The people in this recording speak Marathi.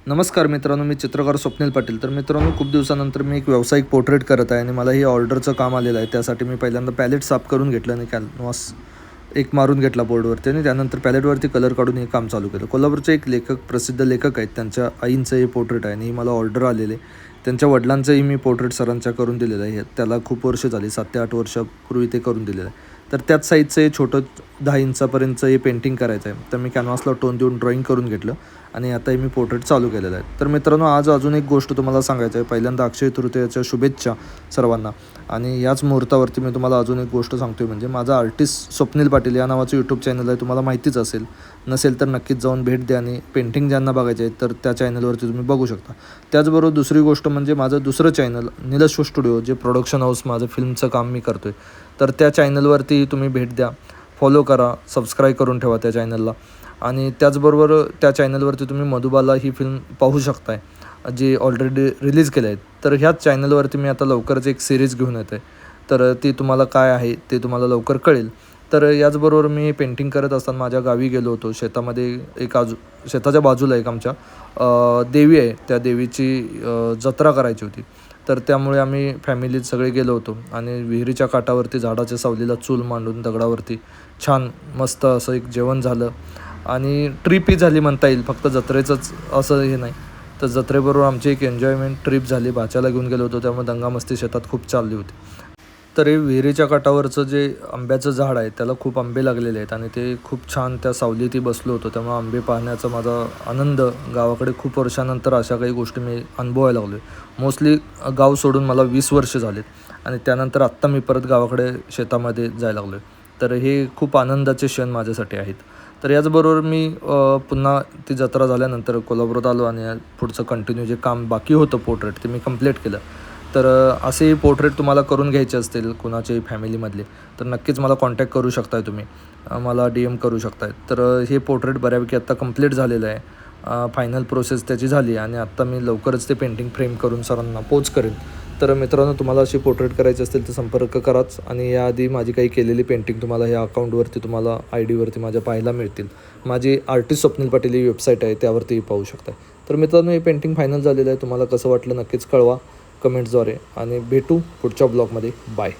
नमस्कार मित्रांनो, मी चित्रकार स्वप्नील पाटील. तर मित्रांनो, खूप दिवसानंतर मी एक व्यावसायिक पोर्ट्रेट करत आहे आणि मला ही ऑर्डरचं काम आलेलं आहे. त्यासाठी मी पहिल्यांदा पॅलेट साफ करून घेतलं आणि कॅनव्हास एक मारून घेतला बोर्डवरती आणि त्यानंतर पॅलेटवरती कलर काढून हे काम चालू केलं. कोल्हापूरचे एक प्रसिद्ध लेखक आहेत, त्यांच्या आईंचं हे पोर्ट्रेट आहे आणि ही मला ऑर्डर आलेले. त्यांच्या वडिलांचंही मी पोर्ट्रेट सरांच्या करून दिलेलं आहे. त्याला खूप वर्ष झाली, 7 ते 8 वर्षापूर्वी ते करून दिलेलं आहे. तर त्याच साईजचं हे छोटं 10 इंचापर्यंतचं हे पेंटिंग करायचं आहे. तर मी कॅनव्हासला टोन देऊन ड्रॉईंग करून घेतलं आणि आता हे मी पोर्ट्रेट चालू केलेलं आहे. तर मित्रांनो, आज अजून एक गोष्ट तुम्हाला सांगायचं आहे. पहिल्यांदा अक्षय तृतीयेच्या शुभेच्छा सर्वांना. आणि याच मुहूर्तावरती मी तुम्हाला अजून एक गोष्ट सांगतो आहे, म्हणजे माझा आर्टिस्ट स्वप्नील पाटील या नावाचं यूट्यूब चॅनल आहे. तुम्हाला माहितीच असेल, नसेल तर नक्कीच जाऊन भेट द्या आणि पेंटिंग ज्यांना बघायचे आहे तर त्या चॅनलवरती तुम्ही बघू शकता. त्याचबरोबर दुसरी गोष्ट म्हणजे माझं दुसरं चॅनल नीलश स्टुडिओ, जे प्रोडक्शन हाऊस माझं फिल्मचं काम मी करतो आहे, तर त्या चॅनलवरती तुम्ही भेट द्या, फॉलो करा, सबस्क्राईब करून ठेवा त्या चॅनलला. आणि त्याचबरोबर त्या चॅनलवरती तुम्ही मधुबाला ही फिल्म पाहू शकताय, जी ऑलरेडी रिलीज केलं आहे. तर ह्याच चॅनलवरती मी आता लवकरच एक सिरीज घेऊन येतो आहे. तर ती तुम्हाला काय आहे ते तुम्हाला लवकर कळेल. तर याचबरोबर मी पेंटिंग करत असताना माझ्या गावी गेलो होतो. शेतामध्ये एक शेताच्या बाजूला एक आमच्या देवी आहे. त्या देवीची जत्रा करायची होती. तर त्यामुळे आम्ही फॅमिलीत सगळे गेलो होतो आणि विहिरीच्या काठावरती झाडाच्या सावलीला चूल मांडून दगडावरती छान मस्त असं एक जेवण झालं आणि ट्रिप ही झाली म्हणता येईल. फक्त जत्रेचंच असं हे नाही, तर जत्रेबरोबर आमची एक एन्जॉयमेंट ट्रिप झाली. भाच्याला घेऊन गेलो होतो, त्यामुळे दंगामस्ती शेतात खूप चालली होती. तर हे विहिरीच्या काठावरचं जे आंब्याचं झाड आहे, त्याला खूप आंबे लागलेले आहेत आणि ते खूप छान त्या सावलीतही बसलो होतो. त्यामुळे आंबे पाहण्याचा माझा आनंद, गावाकडे खूप वर्षानंतर अशा काही गोष्टी मी अनुभवायला लागलो आहे. मोस्टली गाव सोडून मला 20 वर्ष झालेत आणि त्यानंतर आत्ता मी परत गावाकडे शेतामध्ये जायला लागलो आहे. तर हे खूप आनंदाचे क्षण माझ्यासाठी आहेत. तर याचबरोबर मी पुन्हा ती जत्रा झाल्यानंतर कोल्हापुरात आलो आणि पुढचं कंटिन्यू जे काम बाकी होतं पोर्ट्रेट, ते मी कंप्लीट केलं. तर असेही पोर्ट्रेट तुम्हाला करून घ्यायचे असतील कुणाच्याही फॅमिलीमधले, तर नक्कीच मला कॉन्टॅक्ट करू शकताय तुम्ही. मला DM करू शकताय. तर हे पोर्ट्रेट बऱ्यापैकी आत्ता कंप्लीट झालेलं आहे. फायनल प्रोसेस त्याची झाली आणि आत्ता मी लवकरच ते पेंटिंग फ्रेम करून सरांना पोच करेन. तर मित्रांनो, तुम्हाला अशी पोर्ट्रेट करायची असतील तर संपर्क कराच. आणि याआधी माझी काही केलेली पेंटिंग तुम्हाला या अकाउंटवरती, तुम्हाला ID माझ्या पाहायला मिळतील. माझी आर्टिस्ट स्वप्नील पाटील ही वेबसाईट आहे, त्यावरती पाहू शकता. तर मित्रांनो, हे पेंटिंग फायनल झालेलं आहे. तुम्हाला कसं वाटलं नक्कीच कळवा कमेंट्सद्वारे आणि भेटू पुढच्या ब्लॉगमध्ये. बाय.